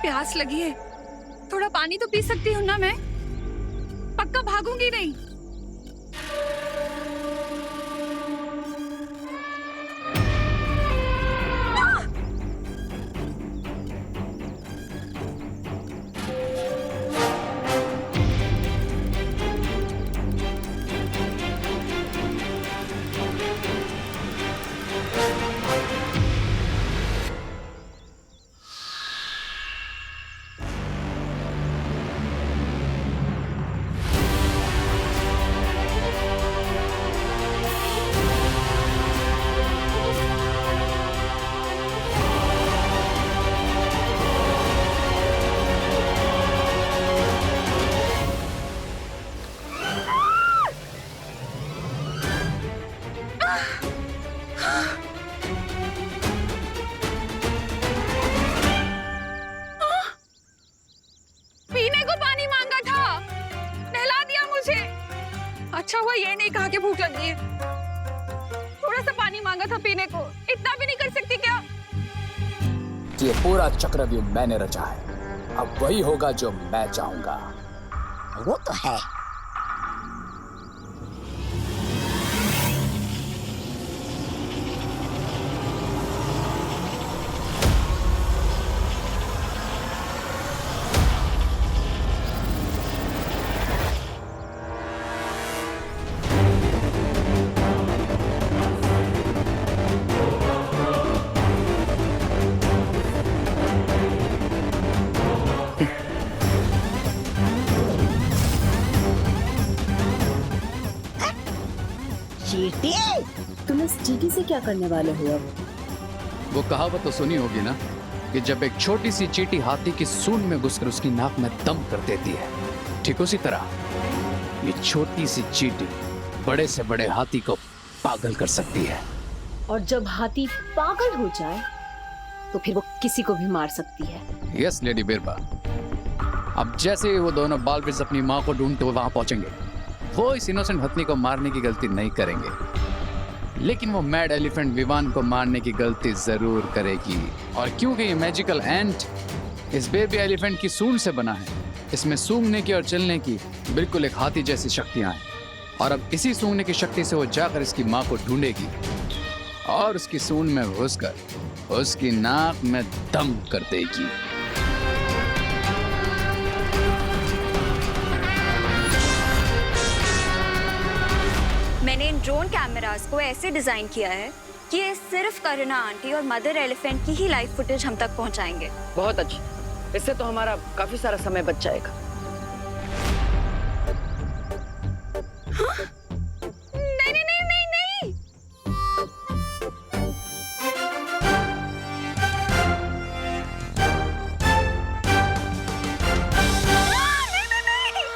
प्यास लगी है, थोड़ा पानी तो पी सकती हूँ ना मैं? पक्का भागूंगी नहीं। पीने को पानी मांगा था, नहला दिया मुझे। अच्छा हुआ ये नहीं कहा कि भूख लगी है। थोड़ा सा पानी मांगा था पीने को, इतना भी नहीं कर सकती क्या? ये पूरा चक्रव्यूह मैंने रचा है, अब वही होगा जो मैं चाहूंगा। वो तो है। चींटी, तुम इस चींटी से क्या करने वाले हो अब? वो कहावत तो सुनी होगी ना कि जब एक छोटी सी चींटी हाथी की सूंड में घुसकर उसकी नाक में दम कर देती है, ठीक उसी तरह ये छोटी सी चींटी बड़े से बड़े हाथी को पागल कर सकती है। और जब हाथी पागल हो जाए तो फिर वो किसी को भी मार सकती है। यस लेडी बिरबा। अब जैसे ही वो दोनों बालवीर अपनी माँ को ढूंढते हुए वहां पहुंचेंगे, वो इस इनोसेंट हथनी को मारने की गलती नहीं करेंगे, लेकिन वो मैड एलिफेंट विवान को मारने की गलती जरूर करेगी। और क्योंकि ये मैजिकल एंट इस बेबी एलिफेंट की सूंड से बना है, इसमें सूंघने की और चलने की बिल्कुल एक हाथी जैसी शक्तियां हैं। और अब इसी सूंघने की शक्ति से वो जाकर इसकी माँ को ढूंढेगी और उसकी सूंड में घुसकर उसकी नाक में दम कर देगी। मैंने इन ड्रोन कैमरास को ऐसे डिजाइन किया है कि ये सिर्फ करुणा आंटी और मदर एलिफेंट की ही लाइव फुटेज हम तक पहुंचाएंगे। बहुत अच्छी, इससे तो हमारा काफी सारा समय बच जाएगा। हाँ? नहीं नहीं नहीं नहीं नहीं। नहीं नहीं नहीं।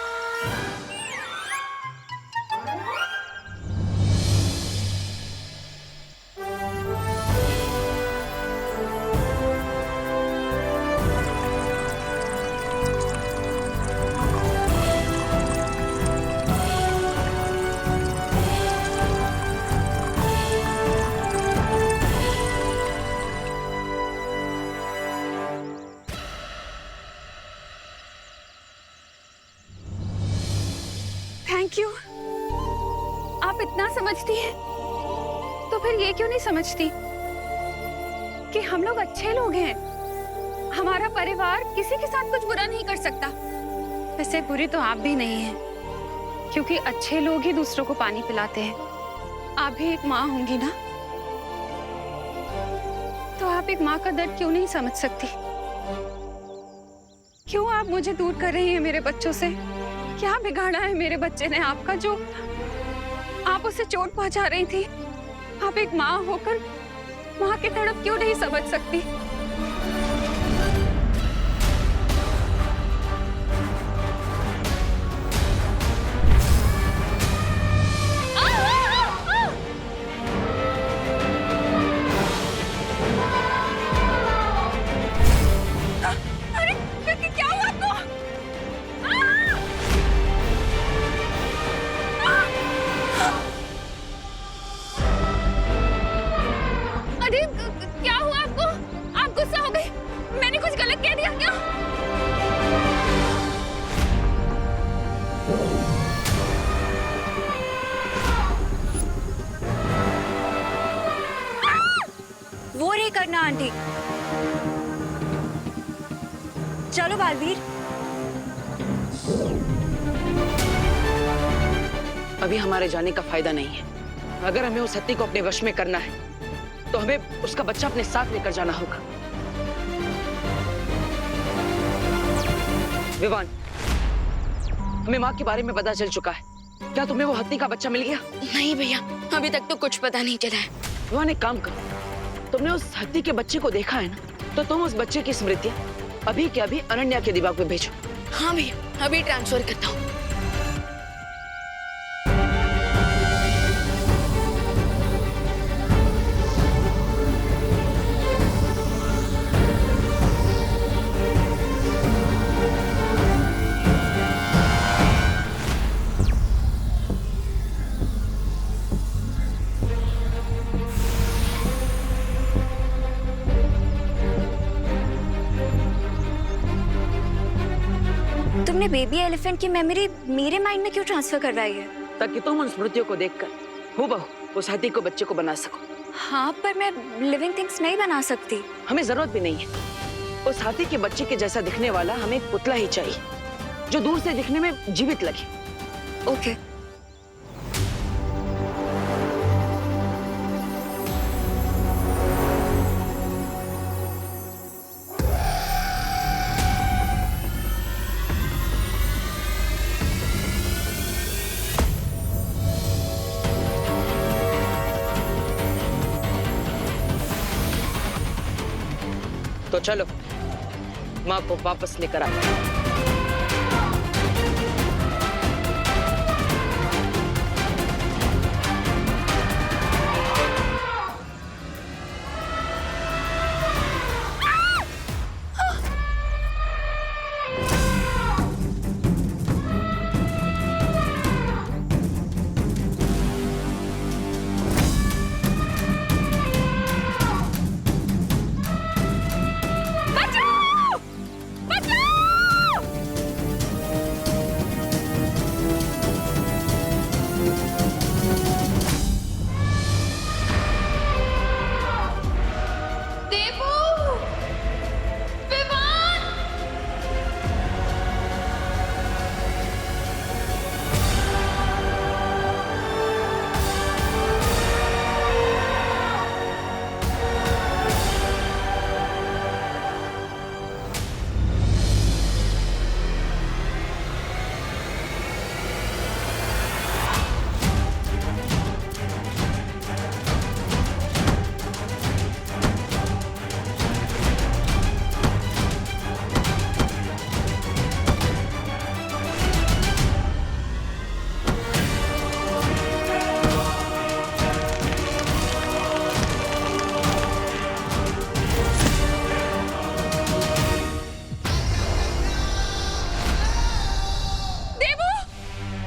Thank you. आप इतना समझती हैं, तो फिर ये क्यों नहीं समझती कि हम लोग अच्छे लोग हैं। हमारा परिवार किसी के साथ कुछ बुरा नहीं कर सकता। वैसे बुरी तो आप भी नहीं हैं, क्योंकि अच्छे लोग ही दूसरों को पानी पिलाते हैं। आप भी एक माँ होंगी ना, तो आप एक माँ का दर्द क्यों नहीं समझ सकती? क्यों आप मुझे दूर कर रही हैं मेरे बच्चों से? क्या बिगाड़ा है मेरे बच्चे ने आपका जो आप उसे चोट पहुंचा रही थी? आप एक माँ होकर माँ की तड़प क्यों नहीं समझ सकती? क्या हुआ आपको? आपको आंटी। चलो बालवीर। अभी हमारे जाने का फायदा नहीं है। अगर हमें उस हत्ती को अपने वश में करना है तो हमें उसका बच्चा अपने साथ लेकर जाना होगा। विवान, हमें माँ के बारे में पता चल चुका है। क्या तुम्हें वो हत्ती का बच्चा मिल गया? नहीं भैया, अभी तक तो कुछ पता नहीं चला है। विवान, एक काम करो, तुमने उस हत्ती के बच्चे को देखा है ना, तो तुम उस बच्चे की स्मृतियां अभी के अभी अनन्या के दिमाग में भेजो। हाँ भैया, अभी ट्रांसफर करता हूँ। तुमने बेबी एलिफेंट की मेमोरी मेरे माइंड में क्यों ट्रांसफर करवाई है? ताकि तुम उन स्मृतियों को देखकर हूबहू उस हत्ती को बच्चे को बना सको। हाँ, पर मैं लिविंग थिंग्स नहीं बना सकती। हमें जरूरत भी नहीं है। उस हाथी के बच्चे के जैसा दिखने वाला हमें एक पुतला ही चाहिए जो दूर से दिखने में जीवित लगे। ओके। तो चलो माँ को वापस लेकर आए।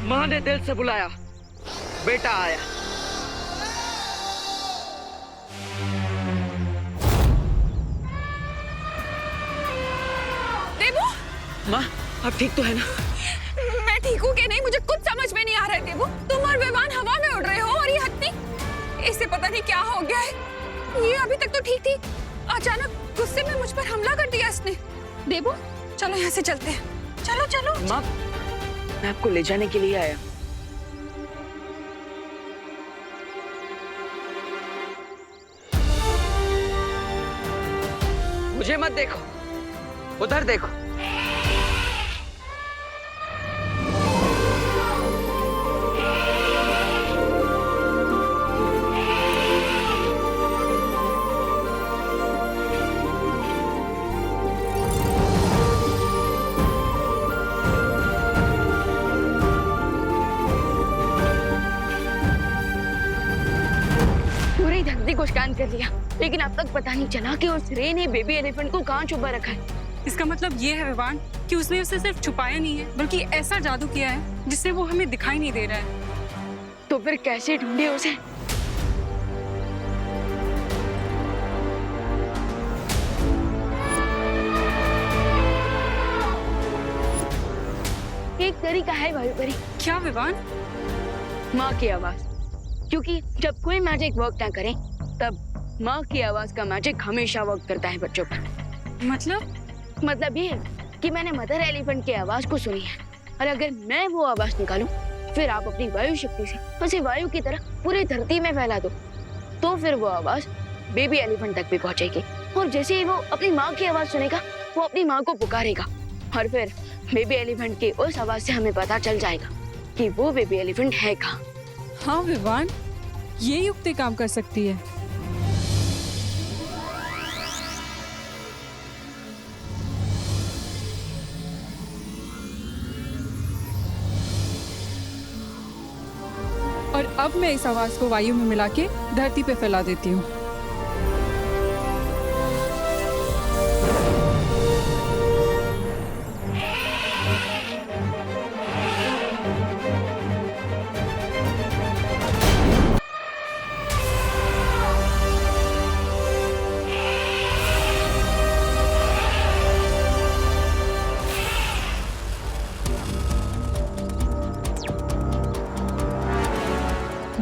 माँ ने दिल से बुलाया, बेटा आया। देवू, माँ आप ठीक तो है ना? मैं ठीक हूँ कि नहीं मुझे कुछ समझ में नहीं आ रहा है देवू। तुम और विवान हवा में उड़ रहे हो और ये हत्ती, इसे पता नहीं क्या हो गया है। ये अभी तक तो ठीक थी, अचानक गुस्से में मुझ पर हमला कर दिया इसने। देवू चलो यहाँ से चलते हैं। चलो चलो। माँ मैं आपको ले जाने के लिए आया। मुझे मत देखो, उधर देखो। पूरी धरती को स्कैन कर लिया, लेकिन अब तक पता नहीं चला कि उस रे ने बेबी एलिफेंट को कहाँ छुपा रखा है। इसका मतलब ये है विवान कि उसने उसे सिर्फ छुपाया नहीं है, बल्कि ऐसा जादू किया है जिससे वो हमें दिखाई नहीं दे रहा है। तो फिर कैसे ढूंढे उसे? एक तरीका है भाई परी। क्या विवान? माँ की आवाज, क्योंकि जब कोई मैजिक वर्क ना करे तब माँ की आवाज का मैजिक हमेशा वर्क करता है बच्चों पर। मतलब ये कि मैंने मदर एलिफेंट की आवाज को सुनी है, और अगर मैं वो आवाज निकालूं, फिर आप अपनी वायु शक्ति से उसे वायु की तरह पूरी धरती में फैला दो, तो फिर वो आवाज बेबी एलिफेंट तक भी पहुंचेगी। और जैसे ही वो अपनी माँ की आवाज सुनेगा, वो अपनी माँ को पुकारेगा, और फिर बेबी एलिफेंट की उस आवाज से हमें पता चल जाएगा कि वो बेबी एलिफेंट है कहाँ। हाँ विवान, ये युक्ति काम कर सकती है। और अब मैं इस आवाज को वायु में मिला के धरती पे फैला देती हूँ।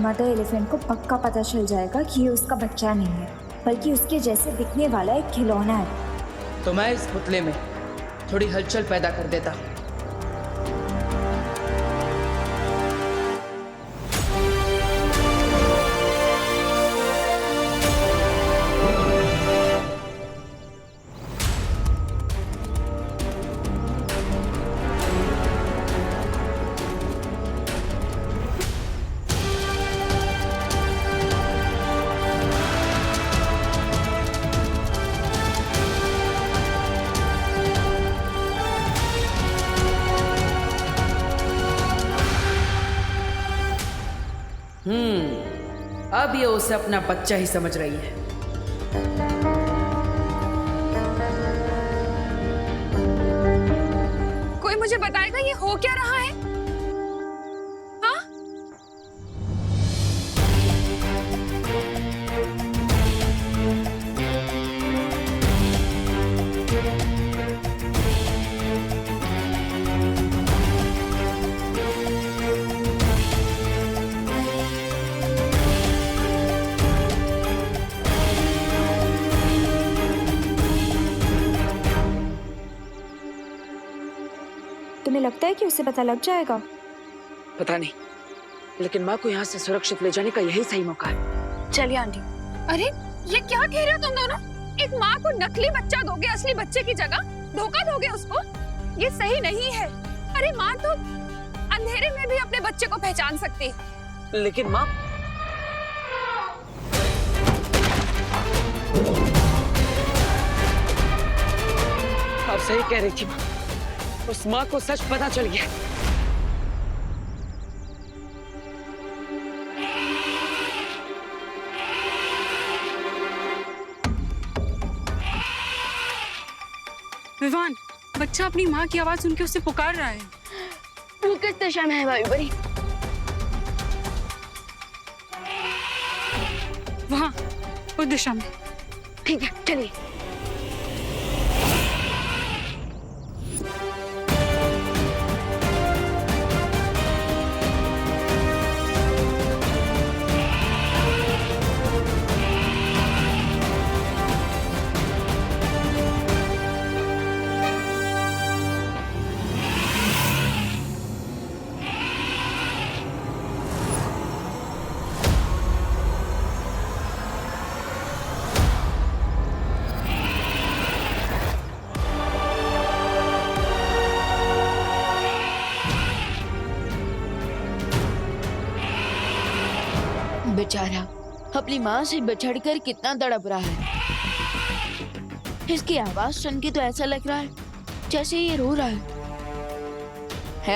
मदर एलिफेंट को पक्का पता चल जाएगा कि ये उसका बच्चा नहीं है, बल्कि उसके जैसे दिखने वाला एक खिलौना है। तो मैं इस पुतले में थोड़ी हलचल पैदा कर देता। अब ये उसे अपना बच्चा ही समझ रही है। कोई मुझे बताएगा ये हो क्या रहा है? हाँ? तुम्हें लगता है कि उसे पता लग जाएगा? पता नहीं, लेकिन माँ को यहाँ से सुरक्षित ले जाने का यही सही मौका है। चलिए आंटी। अरे ये क्या कह रहे हो तुम दोनों? एक माँ को नकली बच्चा दोगे असली बच्चे की जगह? धोखा दोगे उसको? ये सही नहीं है। अरे माँ तो अंधेरे में भी अपने बच्चे को पहचान सकती है। लेकिन माँ, आप सही कह रही थी माँ, उस माँ को सच पता चल गया। विवान, बच्चा अपनी माँ की आवाज सुन के उसे पुकार रहा है। वो किस दिशा में है वायुपरी? वहाँ, उस दिशा में। ठीक है, चलिए। बेचारा अपनी माँ से बिछड़कर कितना तड़प रहा है। इसकी आवाज सुन के तो ऐसा लग रहा है जैसे ये रो रहा है।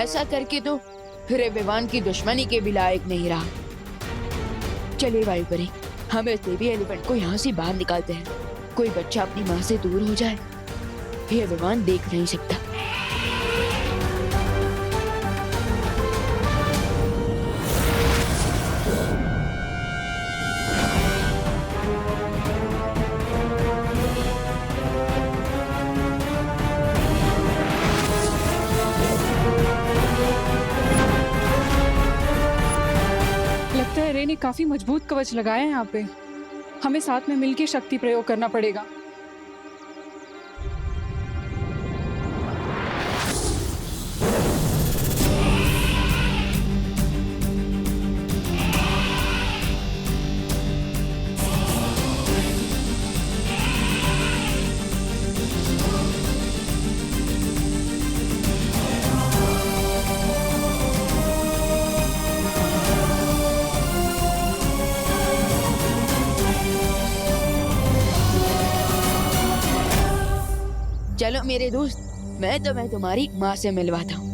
ऐसा करके तो फिर विवान की दुश्मनी के भी लायक नहीं रहा। चलिए वायुपरी, हम इस बेबी एलिफेंट को यहाँ से बाहर निकालते हैं। कोई बच्चा अपनी माँ से दूर हो जाए, ये विवान देख नहीं सकता। लगता है रे ने काफी मजबूत कवच लगाया है यहाँ पे। हमें साथ में मिलकर शक्ति प्रयोग करना पड़ेगा। चलो मेरे दोस्त, मैं तुम्हारी माँ से मिलवाता हूँ।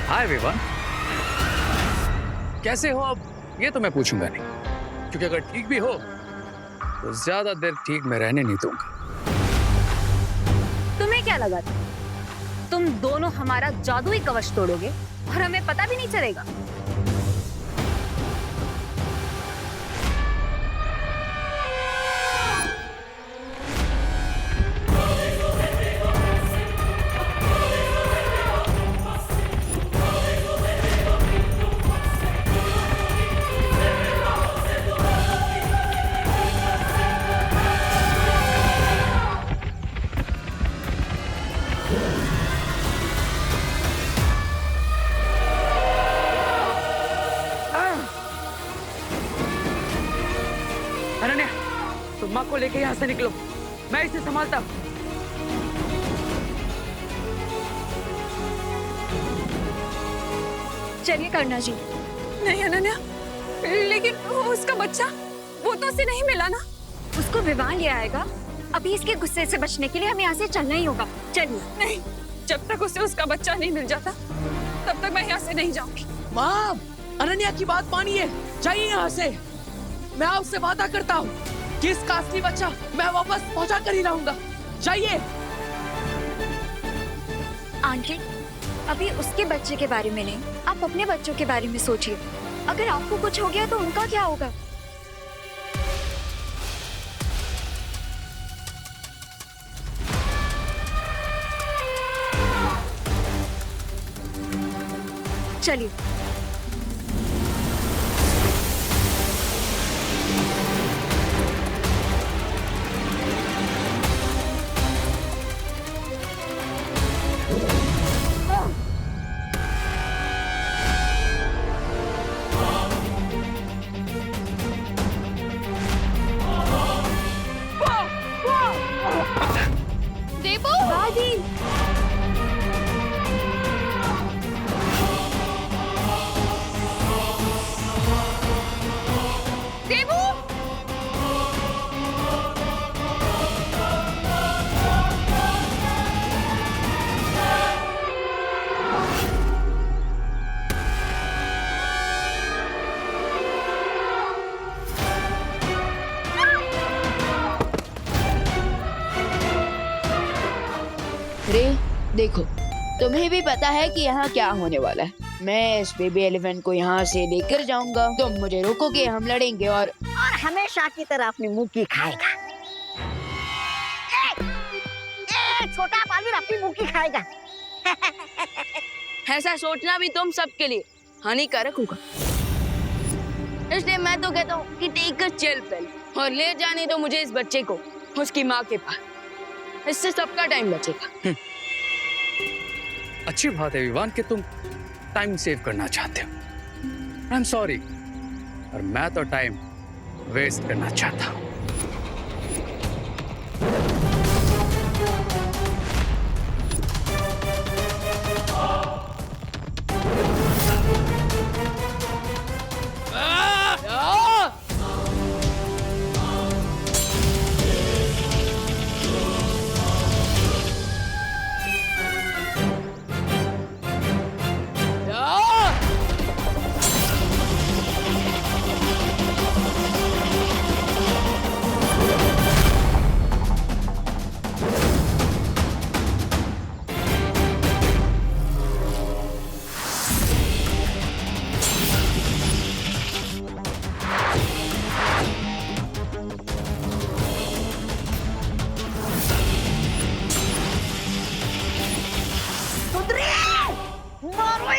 हाय विवान, कैसे हो? अब ये तो मैं पूछूंगा नहीं, क्योंकि अगर ठीक भी हो तो ज्यादा देर ठीक में रहने नहीं दूंगा। तुम्हें क्या लगा था तुम दोनों हमारा जादुई कवच तोड़ोगे और हमें पता भी नहीं चलेगा? अनन्या, तुम माँ को लेके यहाँ से निकलो, मैं इसे संभालता हूँ। चलिए करना जी। नहीं अनन्या, लेकिन उसका बच्चा वो तो उसे नहीं मिला ना। उसको विवान ले आएगा। अभी इसके गुस्से से बचने के लिए हमें यहाँ से चलना ही होगा। चलिए। नहीं, जब तक उसे उसका बच्चा नहीं मिल जाता तब तक मैं यहाँ से नहीं जाऊंगी। माँ, अनन्या की बात मानिए, जाइए यहाँ से। मैं आपसे वादा करता हूँ कि इसका असली बच्चा मैं वापस पहुँचा कर ही रहूंगा। जाइए। आंटी, अभी उसके बच्चे के बारे में नहीं, आप अपने बच्चों के बारे में सोचिए। अगर आपको कुछ हो गया तो उनका क्या होगा? चलिए। देवू, दादी। देवू, रे, देखो, तुम्हें भी पता है कि यहाँ क्या होने वाला है। मैं इस बेबी एलिफेंट को यहाँ से लेकर जाऊंगा, तुम मुझे रोकोगे, हम लड़ेंगे और हमेशा की तरह अपनी मुंह की खाएगा। छोटा बालवीर अपनी मुंह की खाएगा। ऐसा सोचना भी तुम सबके लिए हानिकारक होगा। इसलिए मैं तो कहता हूँ कि टेक अ चिल पिल और ले जाने दो मुझे इस बच्चे को उसकी माँ के पास। इससे सबका टाइम बचेगा। अच्छी बात है विवान कि तुम टाइम सेव करना चाहते हो। आई एम सॉरी, और मैं तो टाइम वेस्ट करना चाहता हूँ।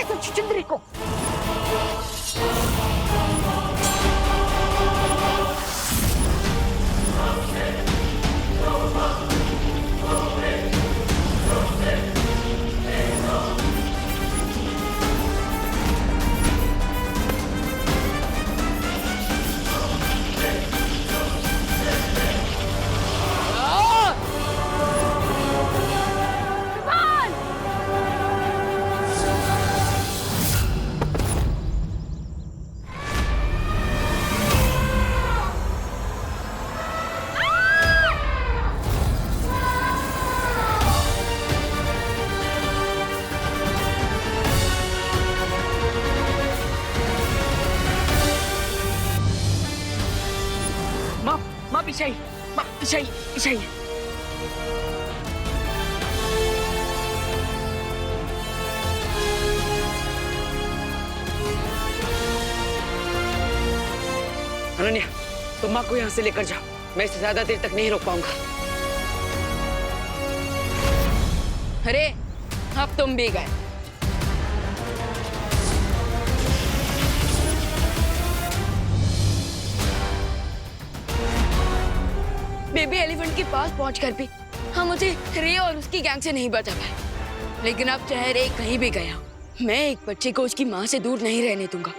इस छुछुंदरी को। माँ पीछे आई, माँ पीछे आई, पीछे आई। अनन्या, तुम माँ को यहाँ से लेकर जाओ, मैं इसे ज्यादा देर तक नहीं रोक पाऊंगा। अरे अब तुम भी गए। बेबी एलिफेंट के पास पहुंचकर भी हम उसे रे और उसकी गैंग से नहीं बचा पाए, लेकिन अब चाहे रे कहीं भी गया, मैं एक बच्चे को उसकी माँ से दूर नहीं रहने दूंगा।